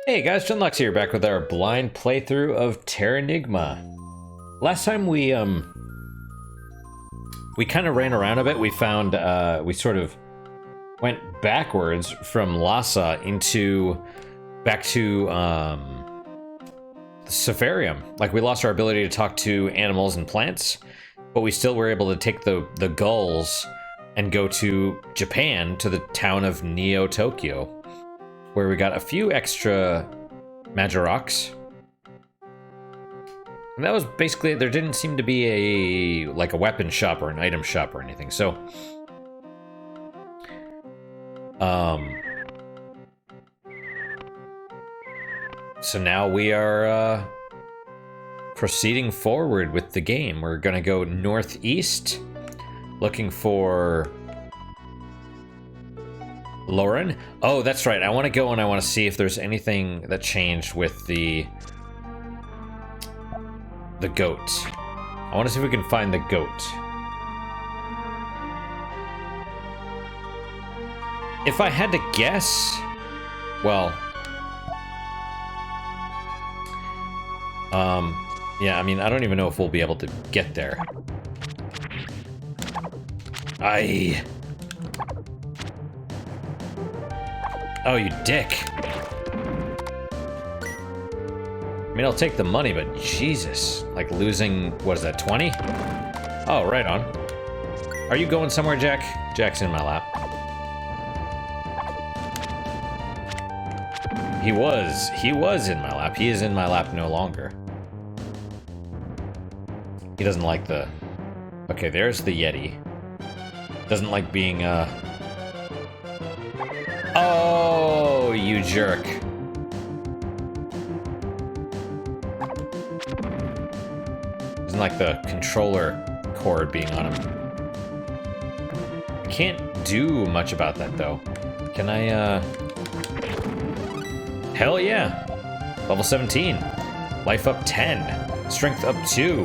Hey guys, Junlux here, back with our blind playthrough of Terranigma. Last time we kind of ran around a bit. We found we sort of went backwards from Lhasa back to the Safarium. Like, we lost our ability to talk to animals and plants, but we still were able to take the gulls and go to Japan, to the town of Neo Tokyo, where we got a few extra Magiroks. And that was basically it. There didn't seem to be a weapon shop or an item shop or anything. So so now we are proceeding forward with the game. We're gonna go northeast, looking for Lauren? Oh, that's right. I want to go and I want to see if there's anything that changed with the goat. I want to see if we can find the goat. If I had to guess, well, yeah, I mean, I don't even know if we'll be able to get there. Oh, you dick. I mean, I'll take the money, but Jesus. Like, losing, what is that, 20? Oh, right on. Are you going somewhere, Jack? Jack's in my lap. He was in my lap. He is in my lap no longer. He doesn't like the... Okay, there's the Yeti. Doesn't like being, Oh, you jerk. Doesn't like the controller cord being on him. Can't do much about that, though. Can I, Hell yeah! Level 17. Life up 10. Strength up 2.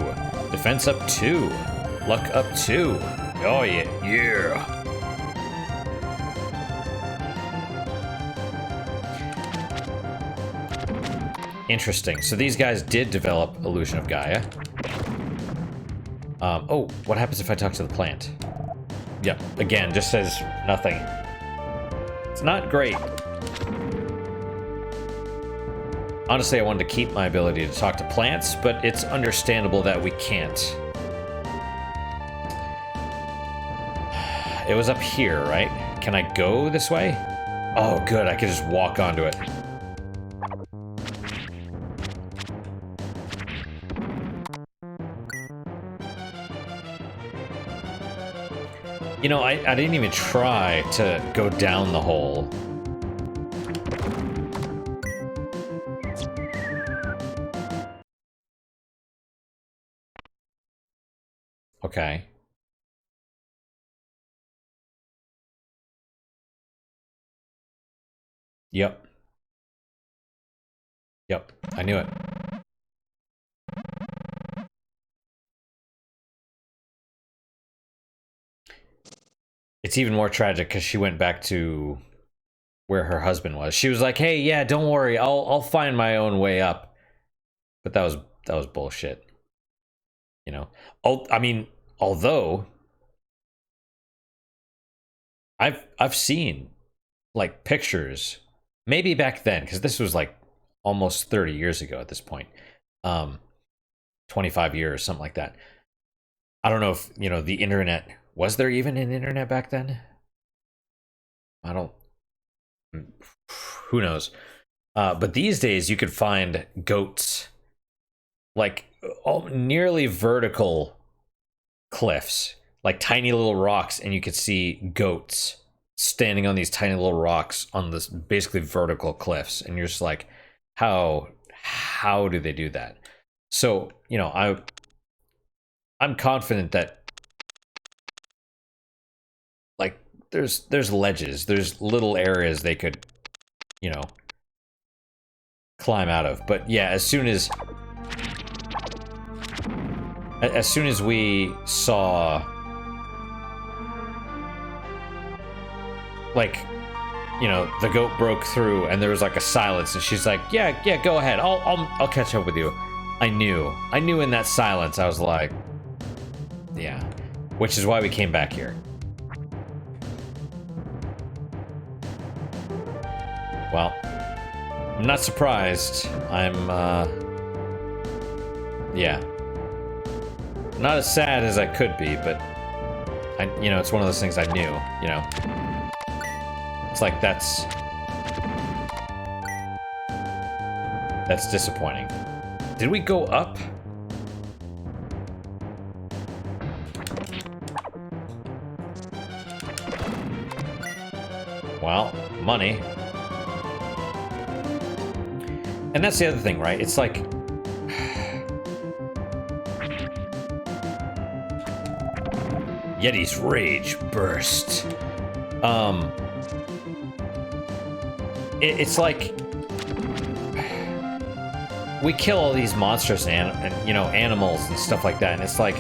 Defense up 2. Luck up 2. Oh yeah, yeah! Interesting. So these guys did develop Illusion of Gaia. Oh, what happens if I talk to the plant? Yep, again, just says nothing. It's not great. Honestly, I wanted to keep my ability to talk to plants, but it's understandable that we can't. It was up here, right? Can I go this way? Oh, good, I could just walk onto it. You know, I didn't even try to go down the hole. Okay. Yep. Yep, I knew it. It's even more tragic because she went back to where her husband was. She was like, "Hey, yeah, don't worry, I'll find my own way up." But that was bullshit. You know. I mean, although I've seen like pictures, maybe back then, because this was like almost 30 years ago at this point. 25 years, something like that. I don't know if, you know, the internet, was there even an internet back then? I don't, who knows? But these days you could find goats, like nearly vertical cliffs, like tiny little rocks, and you could see goats standing on these tiny little rocks on this basically vertical cliffs, and you're just like, how do they do that? So, you know, I'm confident that, like, there's ledges, there's little areas they could, you know, climb out of. But yeah, as soon as we saw, like, you know, the goat broke through and there was like a silence, and she's like, yeah, go ahead. I'll catch up with you. I knew in that silence. I was like, yeah, which is why we came back here. Well, I'm not surprised. I'm, yeah. Not as sad as I could be, but you know, it's one of those things I knew, you know. It's like, that's disappointing. Did we go up? Well, money. And that's the other thing, right? It's like, Yeti's rage burst. It's like we kill all these monsters and you know, animals and stuff like that, and it's like,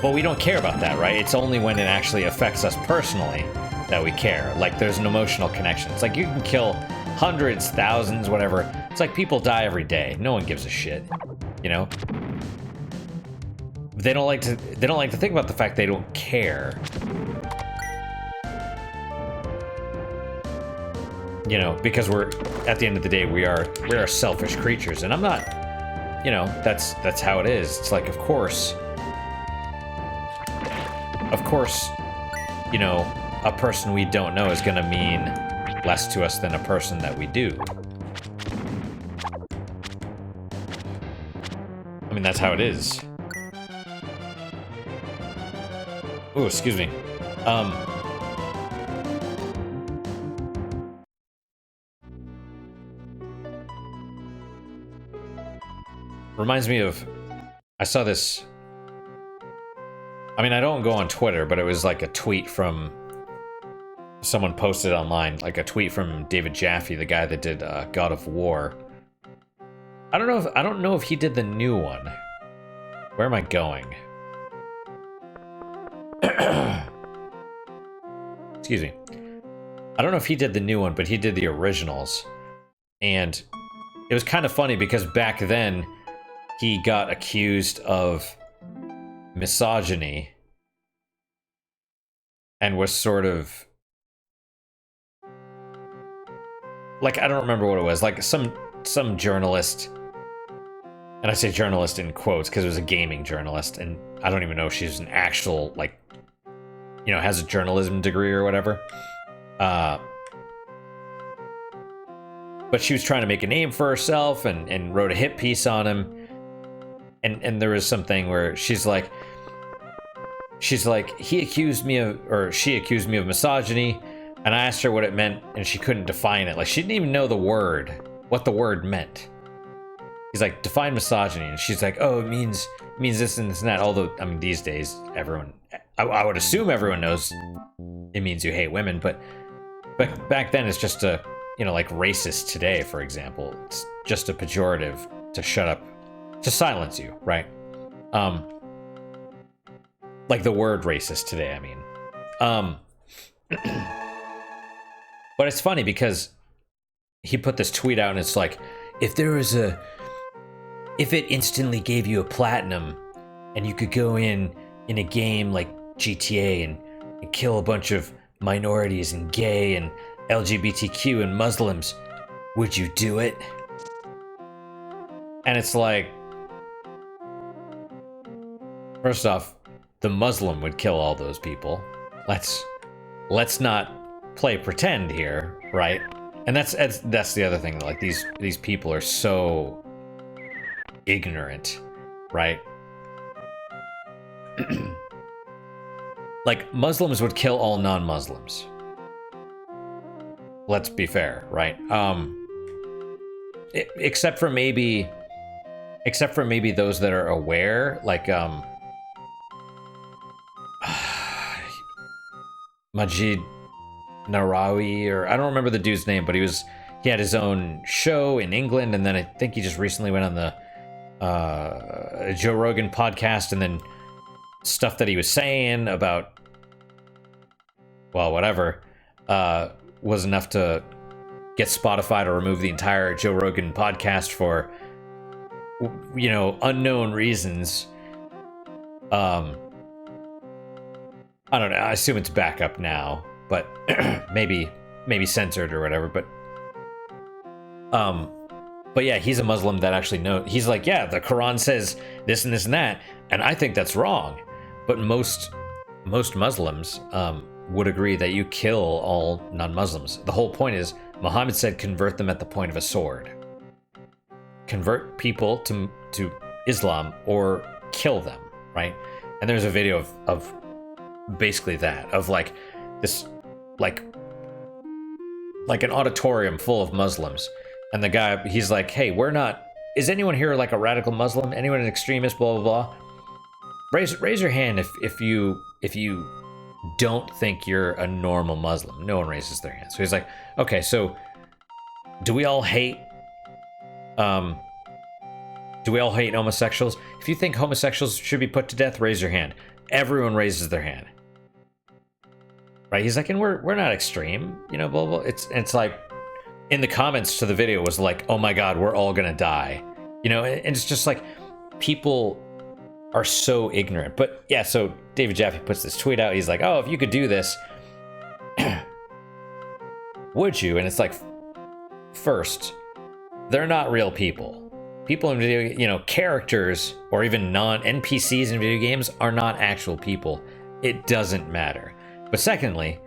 well, we don't care about that, right? It's only when it actually affects us personally that we care. Like, there's an emotional connection. It's like you can kill hundreds, thousands, whatever. It's like people die every day. No one gives a shit, you know? They don't like to think about the fact they don't care. You know, because at the end of the day, we are selfish creatures, and I'm not, you know, that's how it is. It's like, of course, you know, a person we don't know is gonna mean less to us than a person that we do. I mean, that's how it is. Ooh, excuse me. Reminds me of, I saw this, I mean, I don't go on Twitter, but it was like a tweet from someone posted online, like a tweet from David Jaffe, the guy that did God of War. I don't know if he did the new one. Where am I going? Excuse me. I don't know if he did the new one, but he did the originals. And it was kind of funny because back then he got accused of misogyny and was sort of like, I don't remember what it was, like some journalist, and I say journalist in quotes because it was a gaming journalist, and I don't even know if she's an actual, like, you know, has a journalism degree or whatever. But she was trying to make a name for herself and wrote a hit piece on him. And there was something where she's like, he accused me of, or she accused me of misogyny, and I asked her what it meant, and she couldn't define it. Like, she didn't even know what the word meant. He's like, define misogyny, and she's like, oh, it means this and this and that. Although, I mean, these days, everyone, I would assume everyone knows it means you hate women, but back then it's just a, you know, like racist today, for example. It's just a pejorative to shut up, to silence you, right? Like the word racist today, I mean. But it's funny because he put this tweet out and it's like, if it instantly gave you a platinum and you could go in a game like GTA and kill a bunch of minorities and gay and LGBTQ and Muslims, would you do it? And it's like, first off, the Muslim would kill all those people. Let's not play pretend here, right? And that's the other thing. Like, these people are so ignorant, right? Like, Muslims would kill all non-Muslims. Let's be fair, right? Except for maybe those that are aware, like Majid Narawi, or I don't remember the dude's name, but he had his own show in England, and then I think he just recently went on the Joe Rogan podcast, and then stuff that he was saying about, well, whatever, was enough to get Spotify to remove the entire Joe Rogan podcast for, you know, unknown reasons. I don't know. I assume it's back up now, but maybe censored or whatever. But yeah, he's a Muslim that actually knows. He's like, yeah, the Quran says this and this and that, and I think that's wrong. But most Muslims would agree that you kill all non-Muslims. The whole point is, Muhammad said, convert them at the point of a sword. Convert people to Islam or kill them, right? And there's a video of basically that, of like this, like an auditorium full of Muslims, and the guy, he's like, hey, we're not, is anyone here like a radical Muslim? Anyone an extremist? Blah blah blah. Raise your hand if you don't think you're a normal Muslim. No one raises their hand. So he's like, okay, so do we all hate homosexuals? If you think homosexuals should be put to death, raise your hand. Everyone raises their hand. Right? He's like, and we're not extreme, you know, blah blah. It's like, in the comments to the video was like, oh my god, we're all gonna die. You know, and it's just like, people are so ignorant. But yeah, so David Jaffe puts this tweet out. He's like, oh, if you could do this, would you? And it's like, first, they're not real people. People in video, you know, characters or even non-NPCs in video games are not actual people. It doesn't matter. But secondly,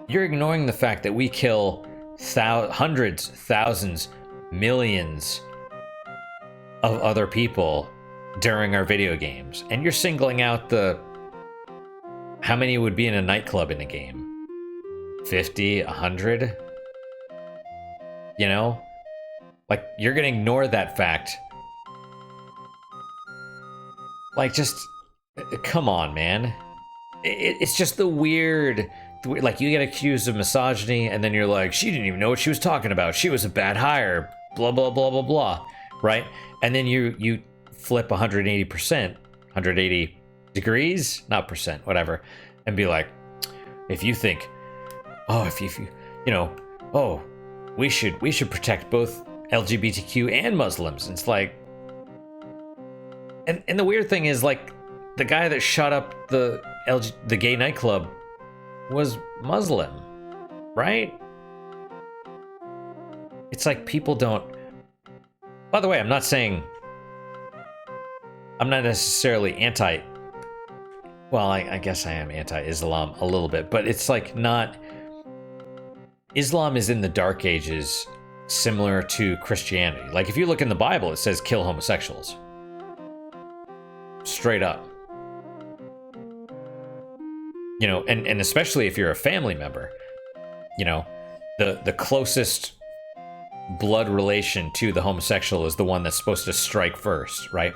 you're ignoring the fact that we kill hundreds, thousands, millions of other people during our video games. And you're singling out how many would be in a nightclub in a game? 50, 100? You know? Like, you're gonna ignore that fact. Like, just, come on, man. It's just the weird, like, you get accused of misogyny, and then you're like, she didn't even know what she was talking about. She was a bad hire, blah, blah, blah, blah, blah, right? And then you flip 180%, 180 degrees, not percent, whatever, and be like, if you think, oh, if you you know, oh, we should protect both LGBTQ and Muslims. It's like, and the weird thing is, like, the guy that shot up the gay nightclub was Muslim, right? It's like, people don't. By the way, I'm not necessarily anti. Well, I guess I am anti-Islam a little bit, but it's like, not. Islam is in the Dark Ages, similar to Christianity. Like, if you look in the Bible, it says kill homosexuals. Straight up. You know, and especially if you're a family member, you know, the closest blood relation to the homosexual is the one that's supposed to strike first, right?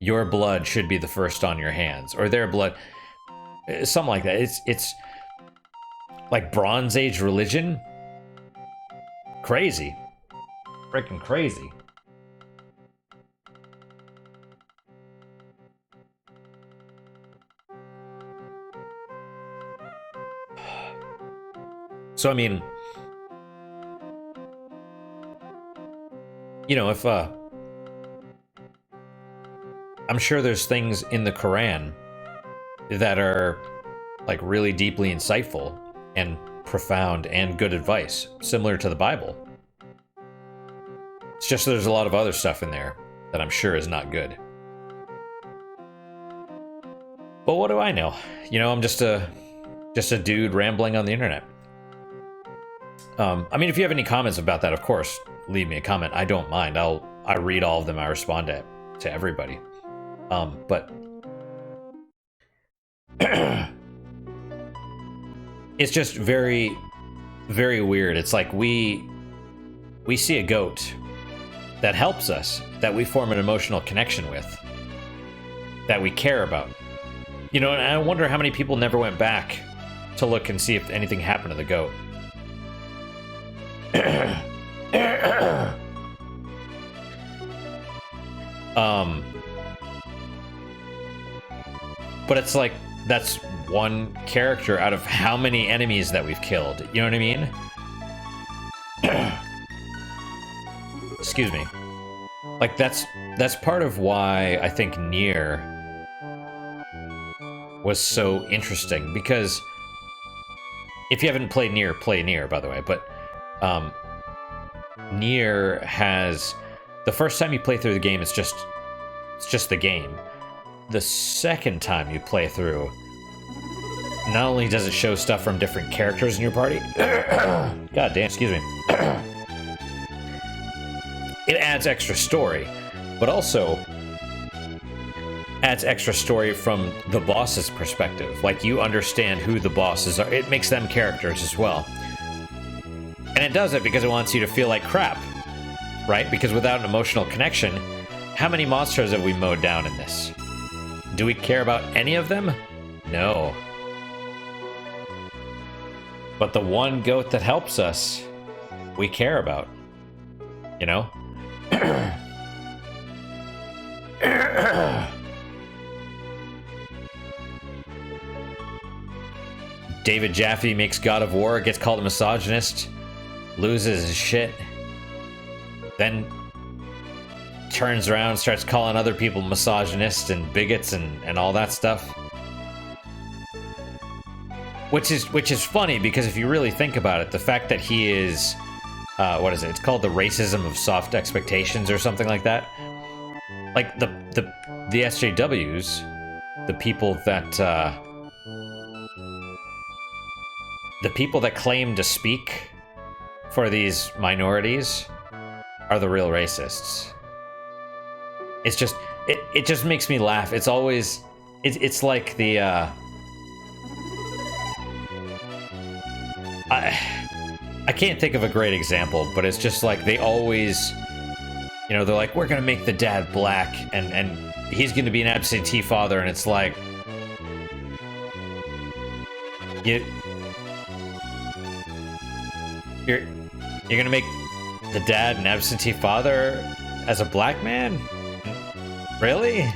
Your blood should be the first on your hands, or their blood, something like that. It's like Bronze Age religion. Crazy. Freaking crazy. So, I mean, you know, if, I'm sure there's things in the Quran that are, like, really deeply insightful and profound and good advice, similar to the Bible. It's just there's a lot of other stuff in there that I'm sure is not good. But what do I know? You know, I'm just a dude rambling on the internet. I mean, if you have any comments about that, of course, leave me a comment. I don't mind. I read all of them. I respond to everybody. But it's just very, very weird. It's like we see a goat that helps us, that we form an emotional connection with, that we care about. You know, and I wonder how many people never went back to look and see if anything happened to the goat. But it's like, that's one character out of how many enemies that we've killed. You know what I mean? Excuse me. Like, that's part of why I think Nier was so interesting, because if you haven't played Nier, play Nier, by the way, but Nier has, the first time you play through the game, it's just the game. The second time you play through, not only does it show stuff from different characters in your party, god damn, excuse me, it adds extra story, but also adds extra story from the boss's perspective. Like, you understand who the bosses are. It makes them characters as well. And it does it because it wants you to feel like crap, right? Because without an emotional connection, how many monsters have we mowed down in this? Do we care about any of them? No. But the one goat that helps us, we care about. You know? David Jaffe makes God of War, gets called a misogynist, loses his shit, then turns around, starts calling other people misogynists and bigots and all that stuff. Which is funny, because if you really think about it, the fact that he is, what is it? It's called the racism of soft expectations or something like that. Like the SJWs, the people that claim to speak for these minorities are the real racists. It's just, it just makes me laugh. It's always, it's like the, I can't think of a great example, but it's just like they always, you know, they're like, we're gonna make the dad black, and he's gonna be an absentee father, and it's like, you're gonna make the dad an absentee father as a black man? Really?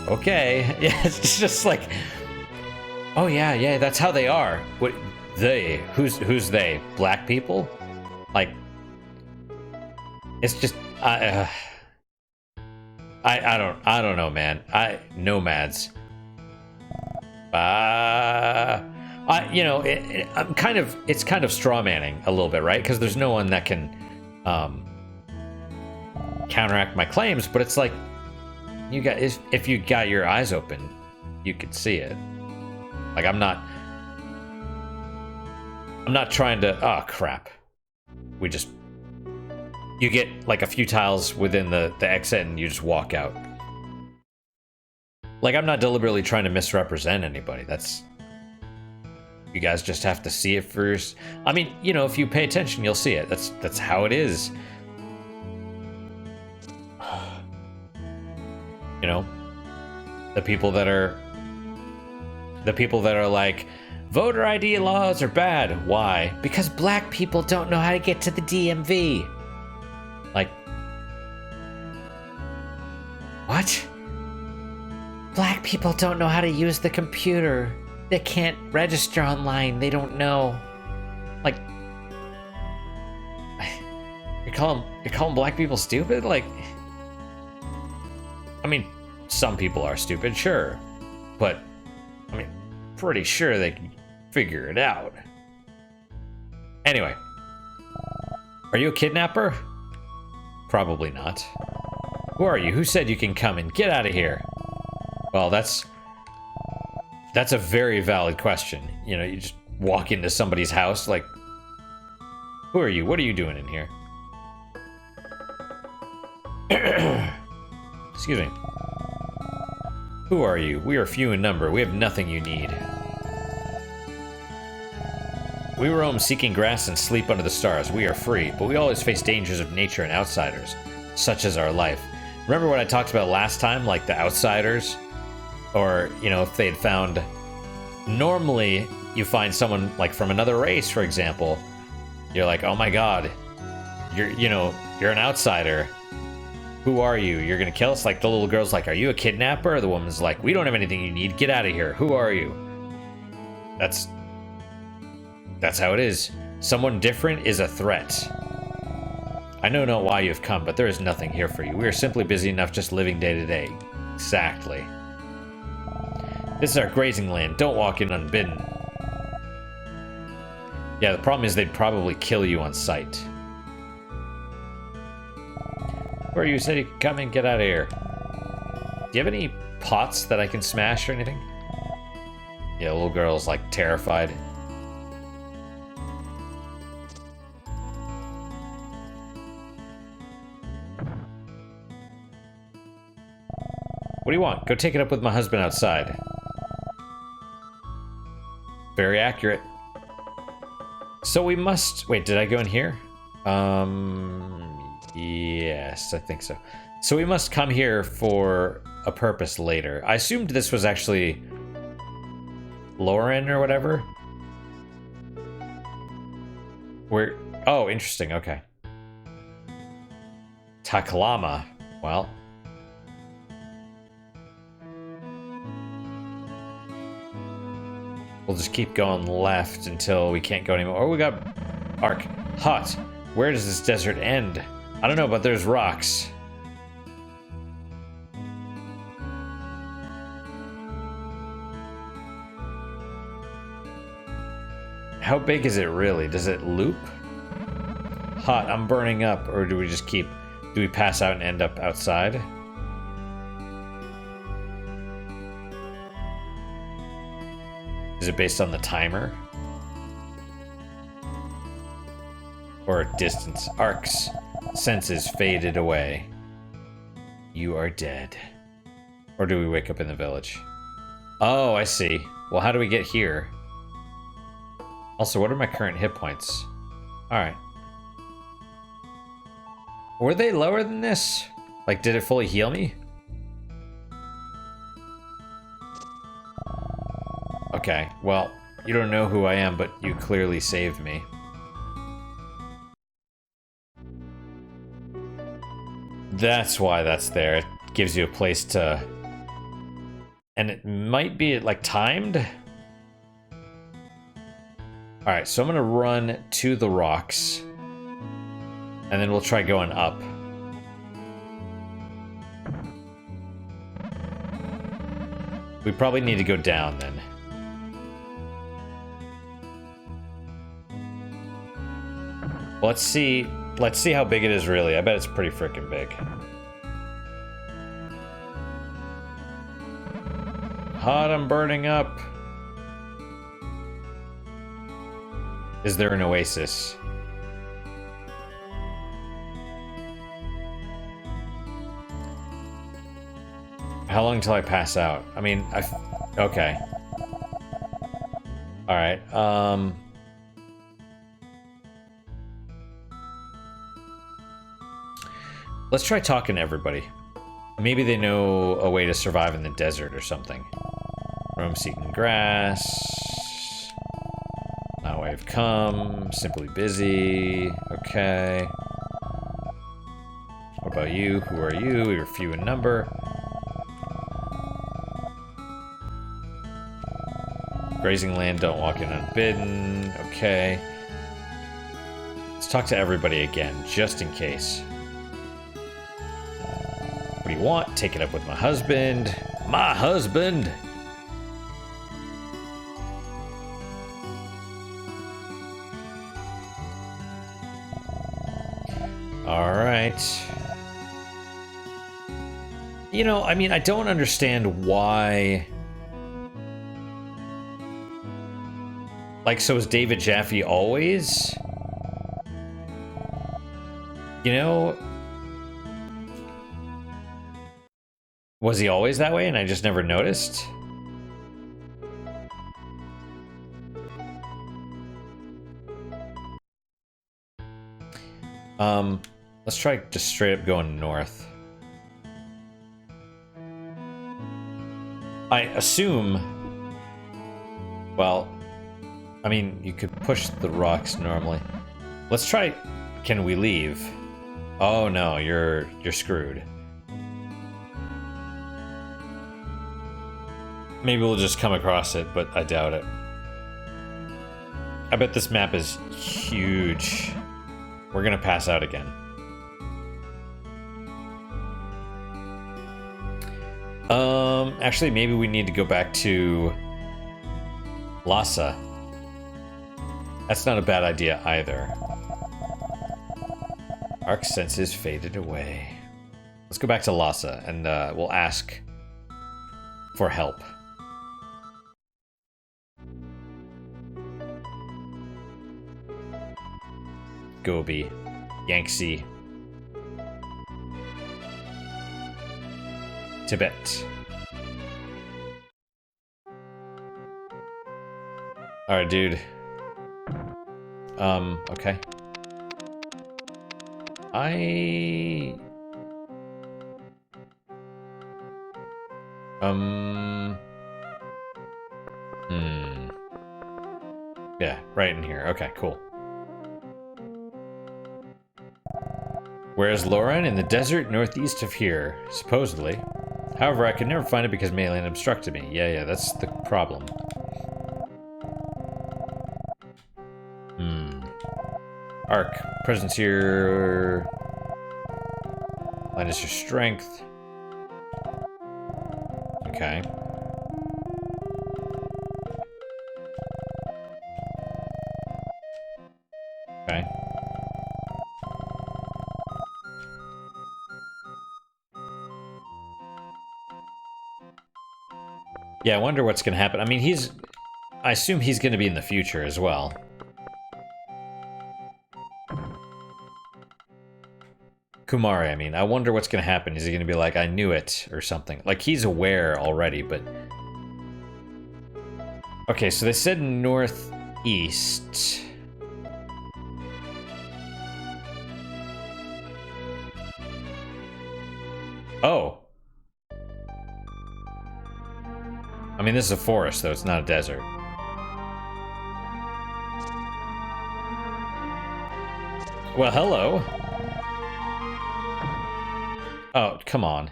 Okay. Yeah, it's just like, oh yeah, that's how they are. What, they? Who's they? Black people? Like, it's just, I don't know, man. Nomads. You know, it's kind of straw manning a little bit, right? Because there's no one that can counteract my claims, but it's like, you guys, if you got your eyes open, you could see it. Like, I'm not trying to, oh crap. You get like a few tiles within the exit and you just walk out. Like, I'm not deliberately trying to misrepresent anybody. You guys just have to see it first. I mean, you know, if you pay attention, you'll see it. That's how it is. You know, the people that are like, voter ID laws are bad. Why? Because black people don't know how to get to the DMV. Like, what? Black people don't know how to use the computer. They can't register online. They don't know. Like, you're calling black people stupid? Like, I mean, some people are stupid, sure, but I mean, pretty sure they can figure it out. Anyway, are you a kidnapper? Probably not. Who are you? Who said you can come in? Get out of here. Well, that's a very valid question. You know, you just walk into somebody's house, like, who are you? What are you doing in here? Excuse me. Who are you? We are few in number. We have nothing you need. We roam seeking grass and sleep under the stars. We are free, but we always face dangers of nature and outsiders, such as our life. Remember what I talked about last time, like the outsiders? Or, you know, if they had found... Normally, you find someone, like, from another race, for example. You're like, oh my god, you're an outsider. Who are you? You're gonna kill us? Like, the little girl's like, are you a kidnapper? The woman's like, we don't have anything you need. Get out of here. Who are you? That's how it is. Someone different is a threat. I know not why you have come, but there is nothing here for you. We are simply busy enough just living day to day. Exactly. This is our grazing land. Don't walk in unbidden. Yeah, the problem is they'd probably kill you on sight. Where you said you could come and get out of here. Do you have any pots that I can smash or anything? Yeah, the little girl's like terrified. What do you want? Go take it up with my husband outside. Very accurate. So we must... Wait, did I go in here? Yes, I think so. So we must come here for a purpose later. I assumed this was actually Lauren or whatever. Where... Oh, interesting, okay. Taklama. Well... We'll just keep going left until we can't go anymore. Oh, we got arc. Hot. Where does this desert end? I don't know, but there's rocks. How big is it really? Does it loop? Hot. I'm burning up. Or do we just keep... Do we pass out and end up outside? Is it based on the timer? Or distance? Arcs. Senses faded away. You are dead. Or do we wake up in the village? Oh, I see. Well, how do we get here? Also, what are my current hit points? Alright. Were they lower than this? Like, did it fully heal me? Okay, well, you don't know who I am, but you clearly saved me. That's why that's there. It gives you a place to... And it might be, like, timed? Alright, so I'm gonna run to the rocks. And then we'll try going up. We probably need to go down, then. Let's see how big it is really. I bet it's pretty freaking big. Hot, I'm burning up. Is there an oasis? How long till I pass out? I mean, okay. Alright, let's try talking to everybody. Maybe they know a way to survive in the desert or something. Roam seeking grass. Now I've come. Simply busy. Okay. What about you? Who are you? We are few in number. Grazing land, don't walk in unbidden. Okay. Let's talk to everybody again, just in case. What do you want? Take it up with my husband. My husband! Alright. You know, I mean, I don't understand why... Like, so is David Jaffe always? You know... Was he always that way and I just never noticed? Let's try just straight up going north. I assume... Well... I mean, you could push the rocks normally. Let's try... Can we leave? Oh no, you're screwed. Maybe we'll just come across it, but I doubt it. I bet this map is huge. We're gonna pass out again. Actually, maybe we need to go back to Lhasa. That's not a bad idea either. Arc senses faded away. Let's go back to Lhasa and we'll ask for help. Gobi, Yangtze, Tibet. Alright, dude. Okay. Yeah, right in here. Okay, cool. Where's Lauren? In the desert northeast of here, supposedly. However, I could never find it because Malian obstructed me. Yeah, that's the problem. Arc. Presence here. Minus your strength. Okay. Okay. Yeah, I wonder what's going to happen. I mean, I assume he's going to be in the future as well. Kumari, I mean. I wonder what's going to happen. Is he going to be like, I knew it, or something? Like, he's aware already, but... Okay, so they said northeast. Oh. I mean, this is a forest, though. It's not a desert. Well, hello. Oh, come on.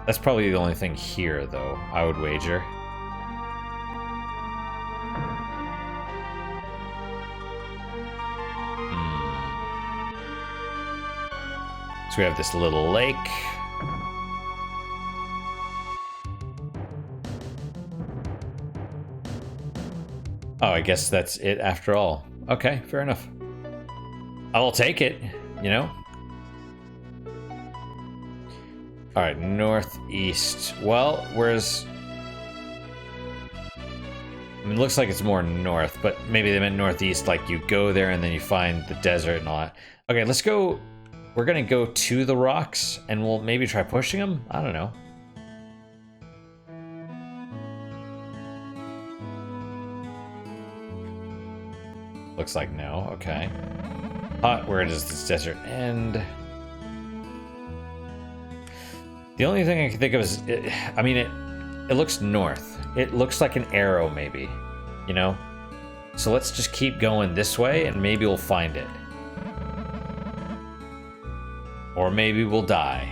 That's probably the only thing here, though, I would wager. So we have this little lake. Oh, I guess that's it after all. Okay, fair enough. I will take it, you know? Alright, northeast. Well, where's... I mean, it looks like it's more north, but maybe they meant northeast, like you go there and then you find the desert and all that. Okay, let's go... We're gonna go to the rocks, and we'll maybe try pushing them? I don't know. Looks like no, okay. Where does this desert end? The only thing I can think of is, I mean, it looks north. It looks like an arrow, maybe, you know? So let's just keep going this way, and maybe we'll find it. Or maybe we'll die.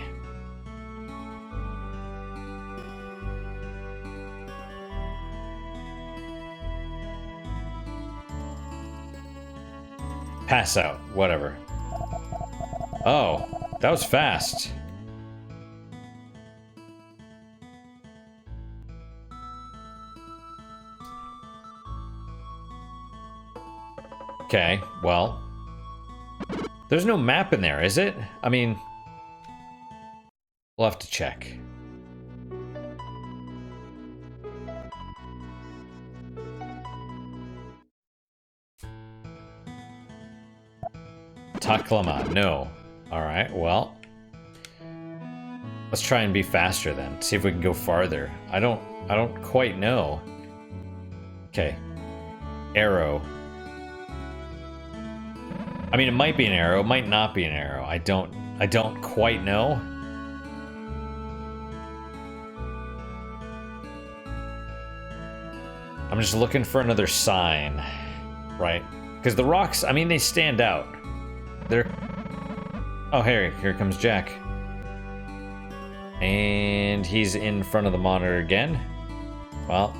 Pass out, whatever. Oh, that was fast. Okay, well. There's no map in there, is it? I mean, we'll have to check. Taklama, no. Alright, well. Let's try and be faster then. See if we can go farther. I don't quite know. Okay. Arrow. I mean, it might be an arrow, it might not be an arrow. I don't quite know. I'm just looking for another sign, right? Because the rocks, I mean, they stand out. They're... Oh, here comes Jack. And he's in front of the monitor again. Well,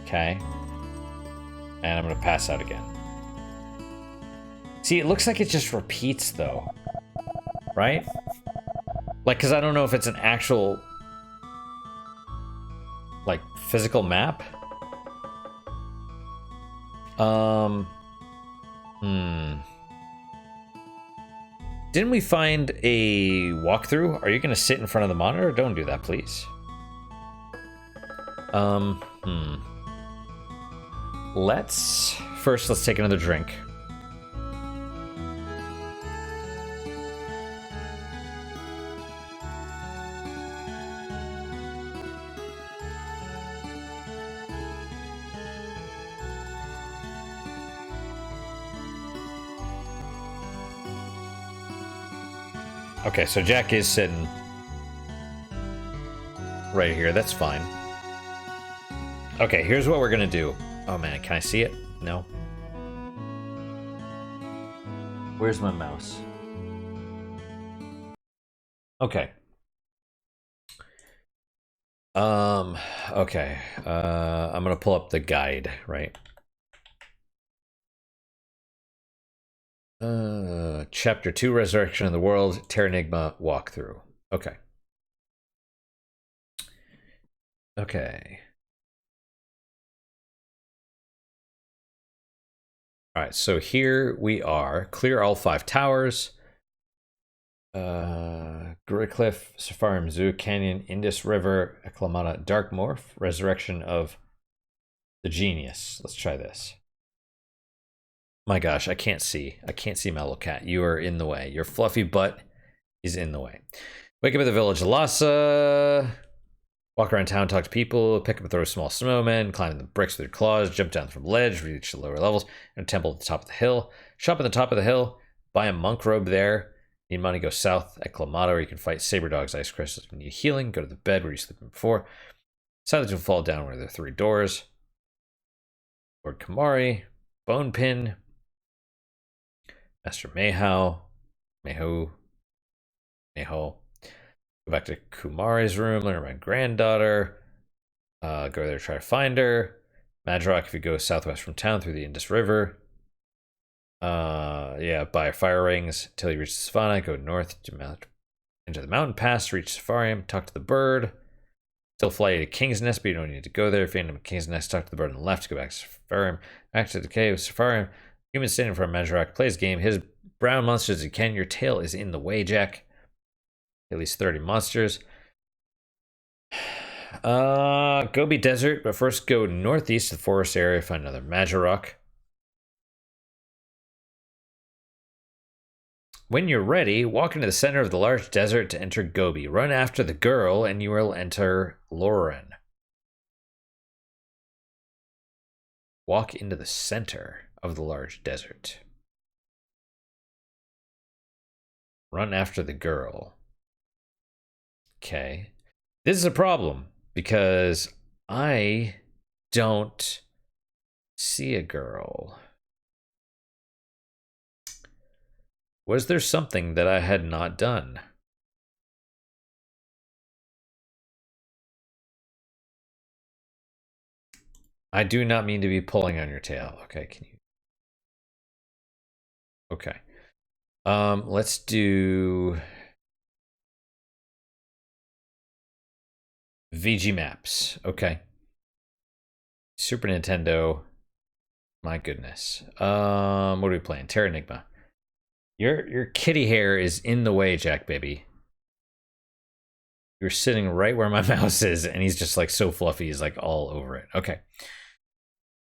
okay. And I'm gonna pass out again. See, it looks like it just repeats, though. Right? Like, because I don't know if it's an actual... like, physical map? Didn't we find a walkthrough? Are you gonna sit in front of the monitor? Don't do that, please. Let's take another drink. Okay, so Jack is sitting right here. That's fine. Okay, here's what we're gonna do. Oh man, can I see it? No. Where's my mouse? Okay. Okay. I'm gonna pull up the guide, right? Chapter 2, Resurrection of the World, Terranigma walkthrough. Okay. Okay. All right, so here we are. Clear all 5 towers. Gorilla Cliff, Safari Zoo, Canyon, Indus River, Acclamata, Dark Morph, Resurrection of the Genius. Let's try this. My gosh, I can't see. I can't see my little cat. You are in the way. Your fluffy butt is in the way. Wake up at the village of Lhasa. Walk around town, talk to people, pick up and throw small snowmen, climb the bricks with your claws, jump down from the ledge, reach the lower levels, and a temple at the top of the hill. Shop at the top of the hill, buy a monk robe there. Need money, go south at Clamato, where you can fight saber dogs, ice crystals. If you need healing, go to the bed where you slept before. Silence will fall down where there are 3 doors. Lord Kamari, Bone Pin, Master Mayhow, Mayho. Go back to Kumari's room, learn my granddaughter. Go there, try to find her. Madrock, if you go southwest from town through the Indus River. Yeah, buy fire rings until you reach the savannah. Go north to into the mountain pass, reach Safarium, talk to the bird. Still fly to King's Nest, but you don't need to go there. If you end up at King's Nest, talk to the bird on the left, go back to Safarium. Back to the cave, Safarium. Human standing for a Madrock plays game. His brown monsters as you can. Your tail is in the way, Jack. At least 30 monsters. Gobi Desert, but first go northeast to the forest area, find another Majorok. When you're ready, walk into the center of the large desert to enter Gobi. Run after the girl and you will enter Lauren. Walk into the center of the large desert. Run after the girl. Okay. This is a problem because I don't see a girl. Was there something that I had not done? I do not mean to be pulling on your tail. Okay, can you? Okay. Let's do VG Maps. Okay. Super Nintendo. My goodness. What are we playing? Terranigma. Your kitty hair is in the way, Jack baby. You're sitting right where my mouse is, and he's just like so fluffy, he's like all over it. Okay.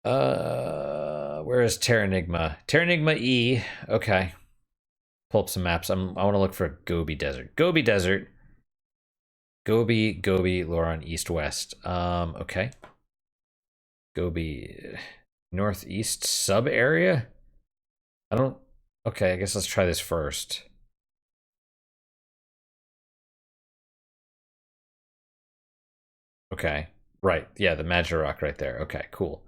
Where is Terranigma? Terranigma E. Okay. Pull up some maps. I want to look for Gobi Desert. Gobi Desert. Gobi, Lauren, east, west. Okay. Gobi, northeast sub area? I don't... Okay, I guess let's try this first. Okay. Right. Yeah, the Majorok right there. Okay, cool.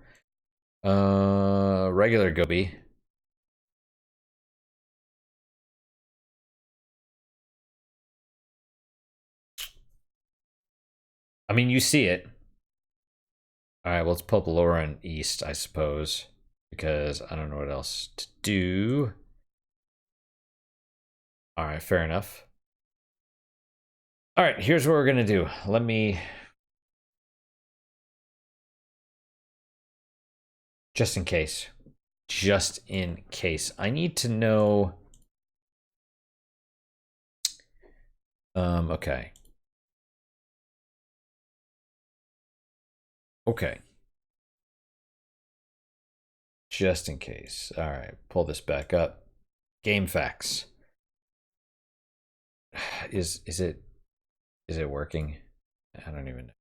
Regular Gobi. I mean, you see it. All right, well, let's pull up Lauren East, I suppose, because I don't know what else to do. All right, fair enough. All right, here's what we're gonna do. Let me just in case. Just in case. I need to know. Okay. Okay. Just in case. All right, pull this back up. Game facts. Is it working? I don't even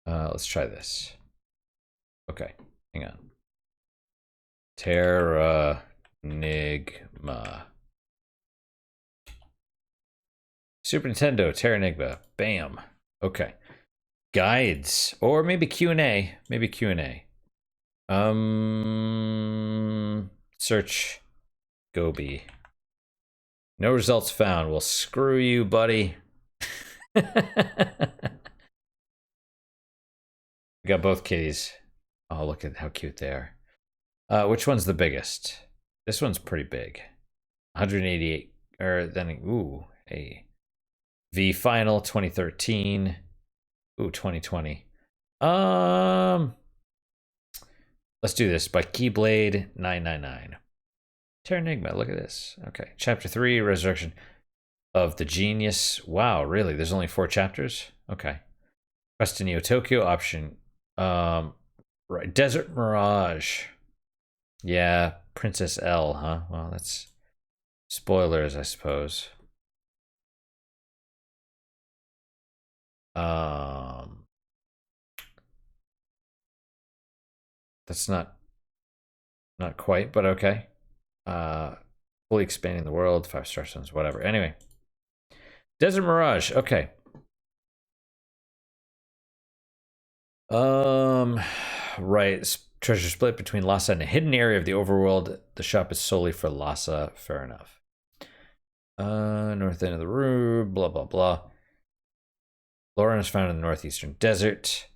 know. Let's try this. Okay, hang on. Terranigma. Super Nintendo, Terranigma. Bam. Okay. Guides. Or maybe Q&A. Maybe Q&A. Search Gobi. No results found. Well, screw you, buddy. We got both kitties. Oh, look at how cute they are. Which one's the biggest? This one's pretty big. 188. Or then, ooh, hey. V Final 2013. Ooh, 2020. Let's do this by Keyblade 999. Terranigma, look at this. Okay, chapter 3, Resurrection of the Genius. Wow, really? There's only 4 chapters? Okay. Quest to Neo Tokyo option. Right, Desert Mirage. Yeah, Princess L, huh? Well, that's spoilers, I suppose. That's not quite, but okay. Fully expanding the world, 5-star stones, whatever. Anyway, Desert Mirage. Okay. Right. Treasure split between Lhasa and a hidden area of the overworld. The shop is solely for Lhasa. Fair enough. North end of the room. Blah blah blah. Lauren is found in the northeastern desert.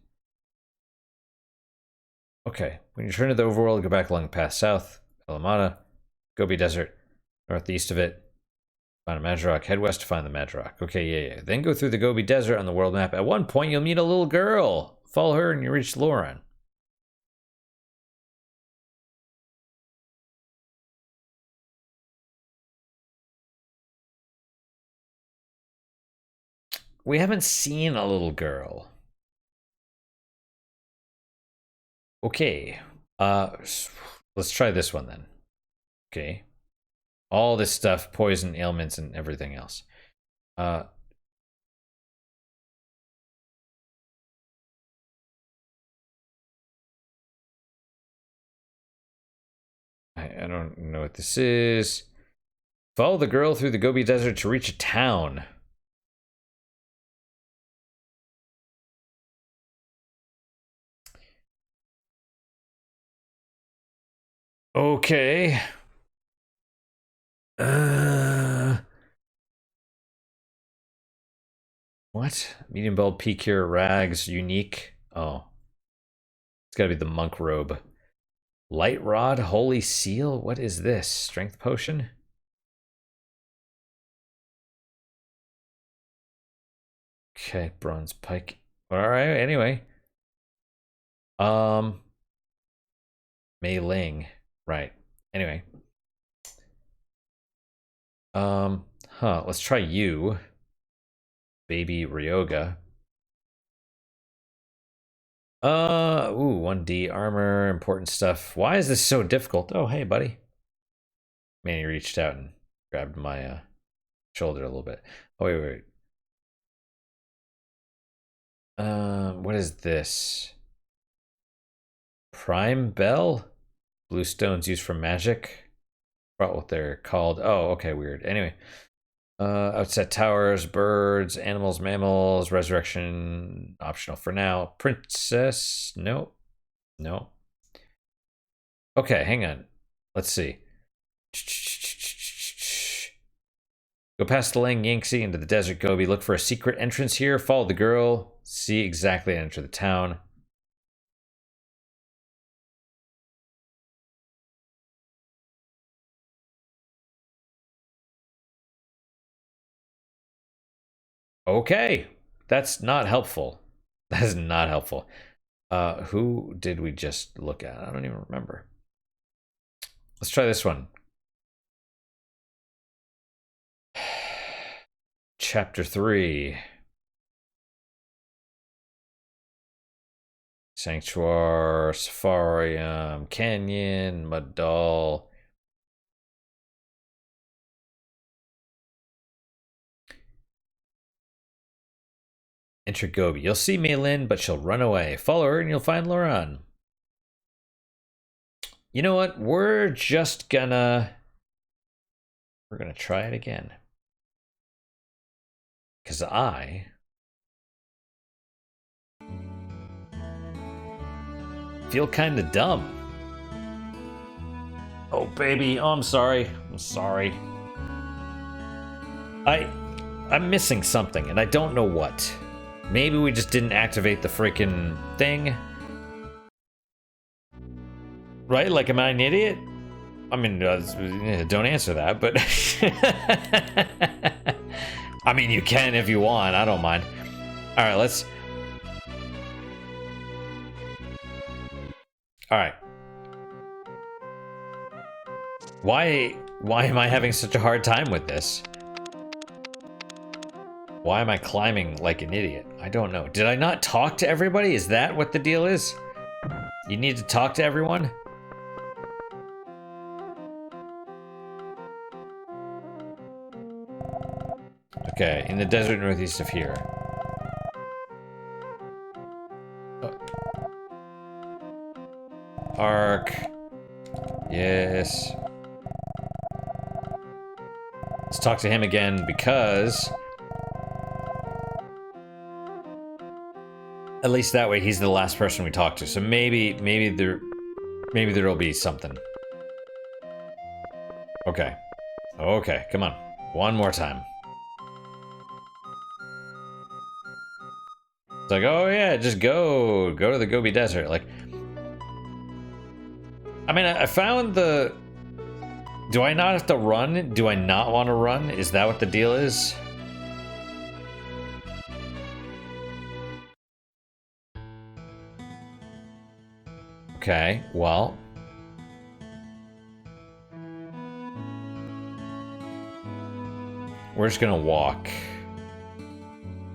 Okay. When you return to the overworld, go back along the path south. Alamada. Gobi Desert. Northeast of it. Find a Madrock. Head west to find the Madrock. Okay, yeah. Then go through the Gobi Desert on the world map. At one point, you'll meet a little girl. Follow her and you reach Lauren. We haven't seen a little girl. Okay. Let's try this one then. Okay. All this stuff, poison, ailments, and everything else. I don't know what this is. Follow the girl through the Gobi Desert to reach a town. Okay. What? Medium bulb, P-Cure, rags, unique. Oh. It's gotta be the monk robe. Light rod, holy seal? What is this? Strength potion? Okay, bronze pike. Alright, anyway. Mei Ling. Right. Anyway. Let's try you. Baby Ryoga. Ooh, 1D armor, important stuff. Why is this so difficult? Oh, hey, buddy. Man, he reached out and grabbed my shoulder a little bit. Oh, wait. What is this? Prime Bell? Blue stones used for magic? Forgot what they're called. Oh, okay, weird. Anyway. Outset towers, birds, animals, mammals, resurrection, optional for now. Princess, no. Okay, hang on. Let's see. Go past the Lang Yangtze into the Desert Gobi. Look for a secret entrance here. Follow the girl. See exactly and enter the town. Okay. That's not helpful. That is not helpful. Who did we just look at? I don't even remember. Let's try this one. Chapter 3. Sanctuary, Safarium, Canyon, Mud Doll. Enter Gobi. You'll see Mei Lin, but she'll run away. Follow her and you'll find Laurent. You know what? We're gonna try it again. Because I feel kind of dumb. Oh, baby. Oh, I'm sorry. I'm sorry. I'm missing something, and I don't know what. Maybe we just didn't activate the freaking thing. Right? Like, am I an idiot? I mean, don't answer that, but... I mean, you can if you want. I don't mind. All right, let's... All right. Why am I having such a hard time with this? Why am I climbing like an idiot? I don't know. Did I not talk to everybody? Is that what the deal is? You need to talk to everyone? Okay, in the desert northeast of here. Oh. Ark. Yes. Let's talk to him again because... At least that way he's the last person we talk to. So maybe there'll be something. Okay. Okay, come on. One more time. It's like, oh yeah, just go to the Gobi Desert. Like, I mean, I found the... Do I not have to run? Do I not want to run? Is that what the deal is? Okay, well... We're just gonna walk.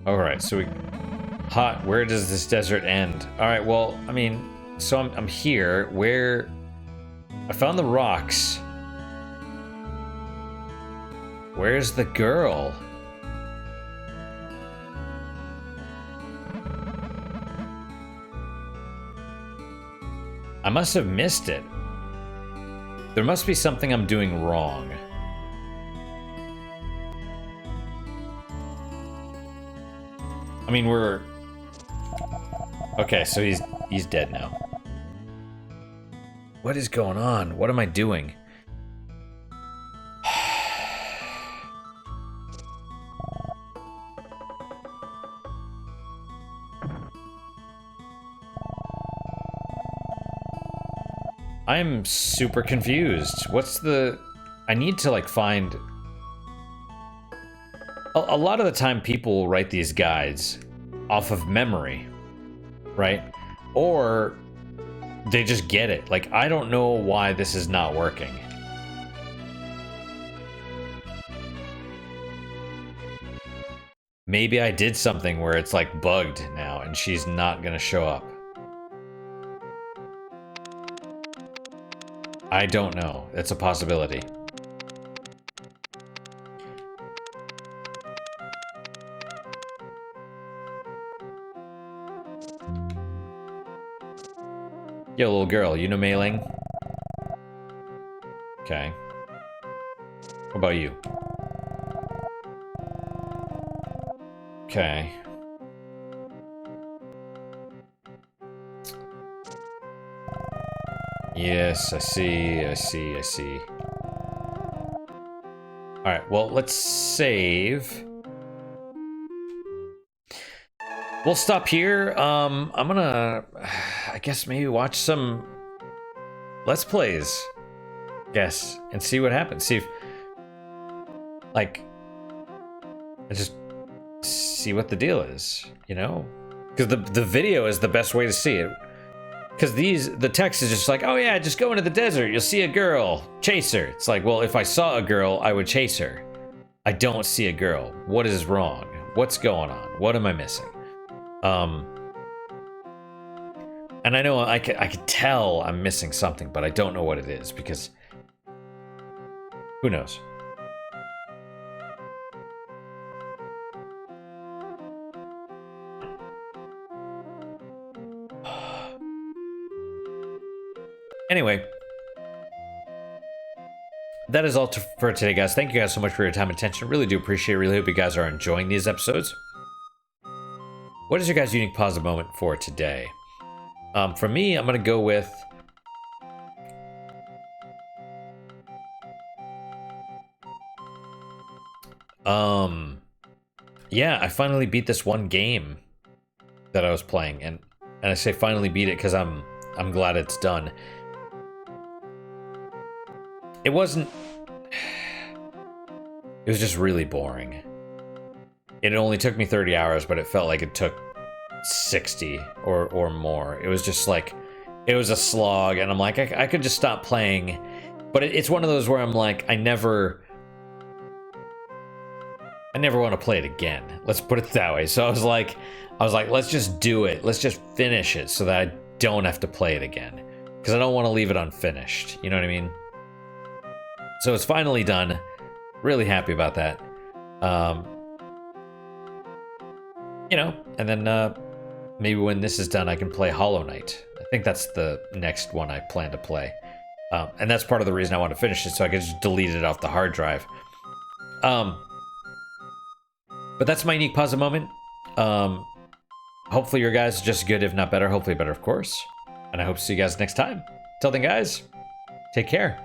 Alright, so we... Hot, where does this desert end? Alright, well, I mean... So I'm here, where... I found the rocks. Where's the girl? I must have missed it. There must be something I'm doing wrong. I mean, we're... Okay, so he's dead now. What is going on? What am I doing? I'm super confused. What's the... I need to, like, find... A lot of the time people will write these guides off of memory, right? Or they just get it. Like, I don't know why this is not working. Maybe I did something where it's, like, bugged now and she's not gonna show up. I don't know. It's a possibility. Yo, little girl, you know Mei Ling? Okay. What about you? Okay. Yes, I see. Alright, well, let's save. We'll stop here. I'm gonna, I guess, maybe watch some Let's Plays. Guess, and see what happens. See if, like, just see what the deal is, you know? Because the video is the best way to see it. Because the text is just like, oh yeah, just go into the desert, you'll see a girl, chase her. It's like, well, if I saw a girl, I would chase her. I don't see a girl. What is wrong? What's going on? What am I missing? And I know I could tell I'm missing something, but I don't know what it is, because who knows? Anyway, that is all for today, guys. Thank you guys so much for your time and attention. Really do appreciate it. Really hope you guys are enjoying these episodes. What is your guys' unique positive moment for today? For me, I'm going to go with... yeah, I finally beat this one game that I was playing. And I say finally beat it because I'm glad it's done. It wasn't... It was just really boring. It only took me 30 hours, but it felt like it took 60 or more. It was just like, it was a slog, and I'm like, I could just stop playing. But it's one of those where I'm like, I never want to play it again. Let's put it that way. So I was like, let's just do it. Let's just finish it so that I don't have to play it again. Because I don't want to leave it unfinished. You know what I mean? So it's finally done. Really happy about that. You know, and then maybe when this is done, I can play Hollow Knight. I think that's the next one I plan to play. And that's part of the reason I want to finish it, so I can just delete it off the hard drive. But that's my unique positive moment. Hopefully your guys are just good, if not better. Hopefully better, of course. And I hope to see you guys next time. Till then, guys, take care.